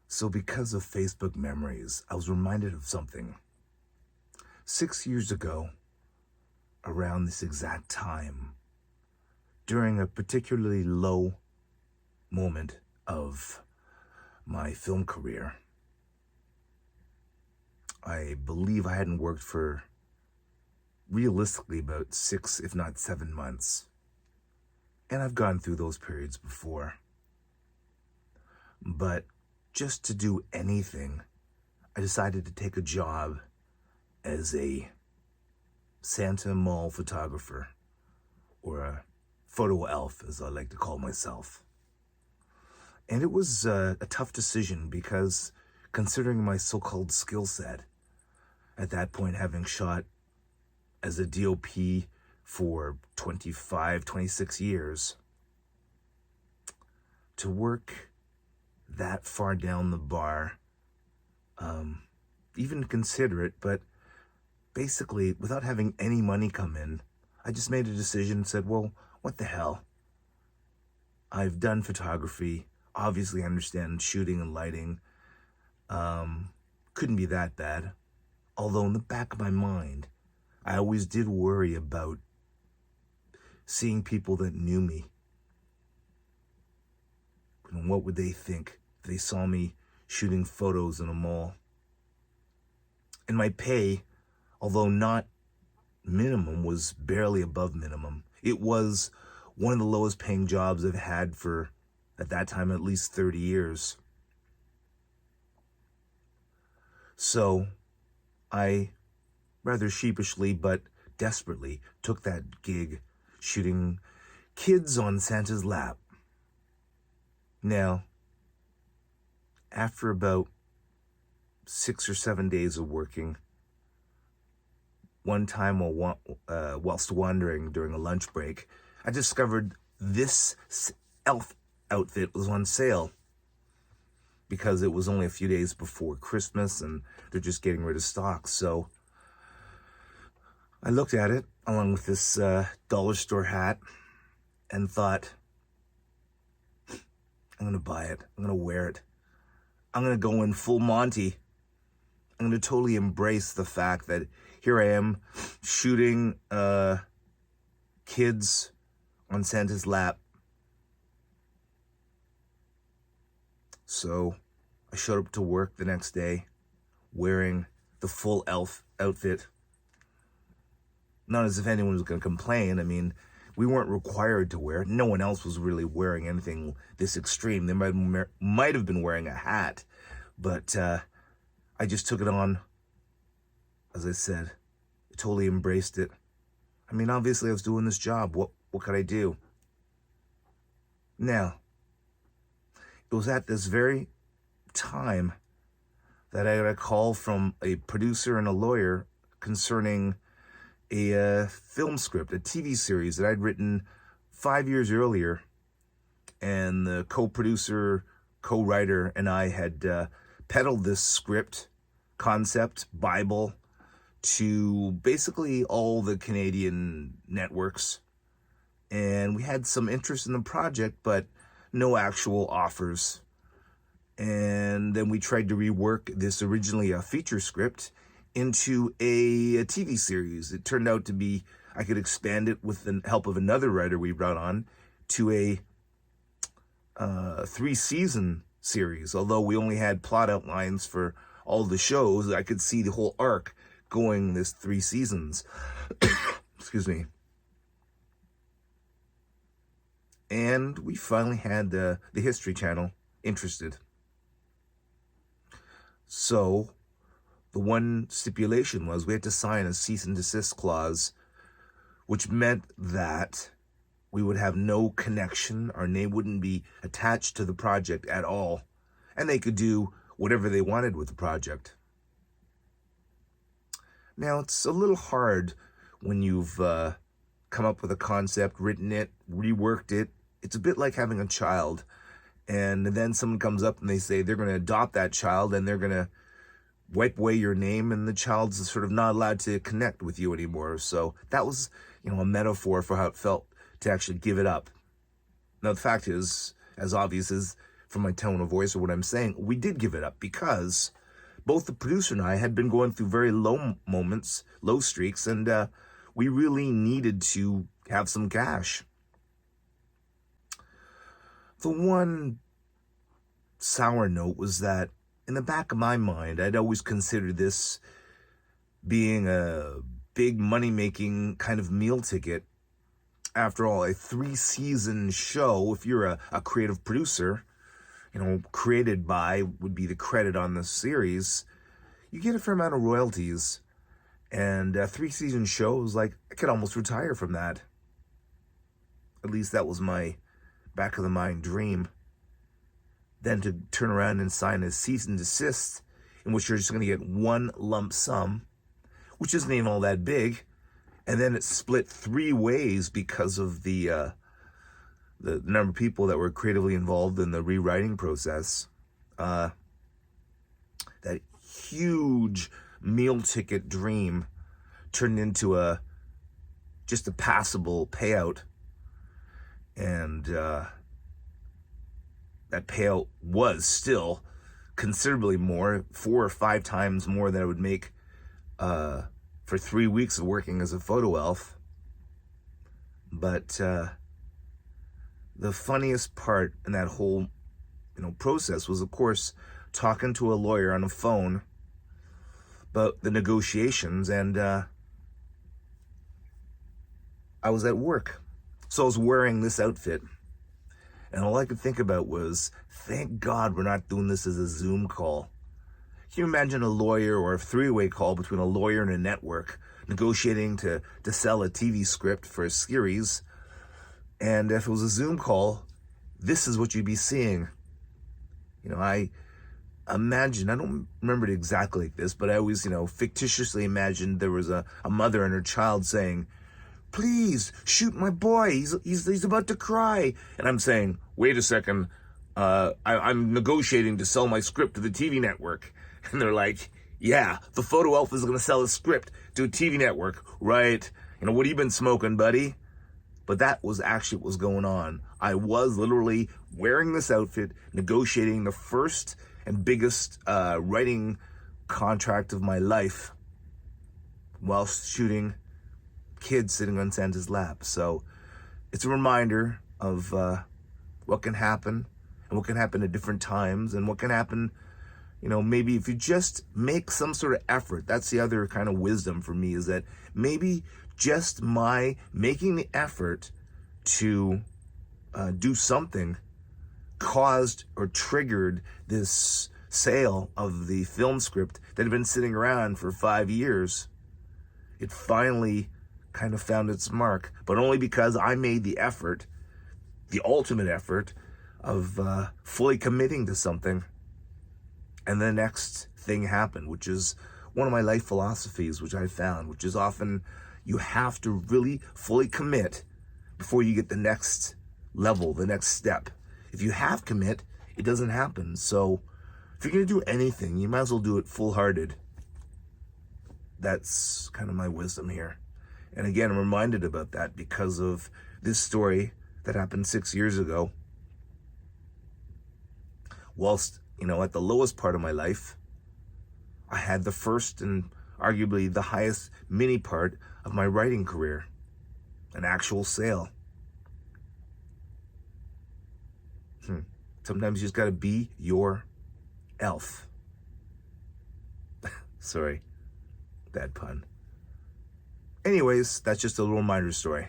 So because of Facebook memories, I was reminded of something. 6 years ago, around this exact time, during a particularly low moment of my film career, I believe I hadn't worked for realistically about 6, if not 7 months. And I've gone through those periods before. But just to do anything, I decided to take a job as a Santa Mall photographer, or a photo elf, as I like to call myself. And it was a tough decision because, considering my so-called skill set, at that point having shot as a DOP for 25, 26 years, to work that far down the bar, even consider it, but basically, without having any money come in, I just made a decision and said, well, what the hell? I've done photography. Obviously, I understand shooting and lighting. Couldn't be that bad. Although in the back of my mind, I always did worry about seeing people that knew me. And what would they think if they saw me shooting photos in a mall? And my pay, although not minimum, was barely above minimum. It was one of the lowest paying jobs I've had for, at that time, at least 30 years. So I, rather sheepishly but desperately, took that gig shooting kids on Santa's lap. Now, after about 6 or 7 days of working, one time whilst wandering during a lunch break, I discovered this elf outfit was on sale because it was only a few days before Christmas and they're just getting rid of stock. So I looked at it along with this dollar store hat and thought, I'm going to buy it. I'm going to wear it. I'm going to go in full Monty. I'm going to totally embrace the fact that here I am shooting kids on Santa's lap. So I showed up to work the next day wearing the full elf outfit. Not as if anyone was going to complain. I mean, we weren't required to wear it. No one else was really wearing anything this extreme. They might have been wearing a hat, but I just took it on. As I said, I totally embraced it. I mean, obviously I was doing this job. What could I do? Now, it was at this very time that I got a call from a producer and a lawyer concerning a film script, a TV series that I'd written 5 years earlier. And the co-producer, co-writer, and I had peddled this script, concept, Bible, to basically all the Canadian networks. And we had some interest in the project, but no actual offers. And then we tried to rework this originally a feature script into a TV series. It turned out to be, I could expand it with the help of another writer we brought on to a 3-season series. Although we only had plot outlines for all the shows, I could see the whole arc going this 3 seasons. Excuse me. And we finally had the History Channel interested. So the one stipulation was we had to sign a cease and desist clause, which meant that we would have no connection. Our name wouldn't be attached to the project at all. And they could do whatever they wanted with the project. Now, it's a little hard when you've come up with a concept, written it, reworked it. It's a bit like having a child. And then someone comes up and they say they're going to adopt that child and they're going to wipe away your name, and the child's sort of not allowed to connect with you anymore. So that was, a metaphor for how it felt to actually give it up. Now, the fact is, as obvious as from my tone of voice or what I'm saying, we did give it up because both the producer and I had been going through very low moments, low streaks, and we really needed to have some cash. The one sour note was that in the back of my mind, I'd always considered this being a big money-making kind of meal ticket. After all, a 3-season show, if you're a creative producer, created by would be the credit on the series, you get a fair amount of royalties. And a 3-season show was like, I could almost retire from that. At least that was my back of the mind dream. Then to turn around and sign a cease and desist in which you're just going to get one lump sum, which isn't even all that big. And then it's split 3 ways because of the number of people that were creatively involved in the rewriting process. That huge meal ticket dream turned into just a passable payout. And that payout was still considerably more, 4 or 5 times more than I would make for 3 weeks of working as a photo elf. But the funniest part in that whole process was, of course, talking to a lawyer on the phone about the negotiations, and I was at work. So I was wearing this outfit, and all I could think about was, thank God we're not doing this as a Zoom call. Can you imagine a lawyer or a 3-way call between a lawyer and a network negotiating to sell a TV script for a series? And if it was a Zoom call, this is what you'd be seeing. I imagine, I don't remember it exactly like this, but I always, fictitiously imagined there was a mother and her child saying, please shoot my boy, he's about to cry. And I'm saying, wait a second, I'm negotiating to sell my script to the TV network. And they're like, yeah, the photo elf is going to sell a script to a TV network, right? What have you been smoking, buddy? But that was actually what was going on. I was literally wearing this outfit, negotiating the first and biggest writing contract of my life whilst shooting kids sitting on Santa's lap. So it's a reminder of what can happen and what can happen at different times and what can happen, maybe if you just make some sort of effort. That's the other kind of wisdom for me, is that maybe just my making the effort to do something caused or triggered this sale of the film script that had been sitting around for 5 years. It finally kind of found its mark, but only because I made the effort, the ultimate effort of fully committing to something. And the next thing happened, which is one of my life philosophies, which I found, which is often you have to really fully commit before you get the next level, the next step. If you half commit, it doesn't happen. So if you're going to do anything, you might as well do it full-hearted. That's kind of my wisdom here. And again, I'm reminded about that because of this story that happened 6 years ago. Whilst, at the lowest part of my life, I had the first and arguably the highest mini part of my writing career, an actual sale. Sometimes you just got to be your elf. Sorry, bad pun. Anyways, that's just a little reminder story.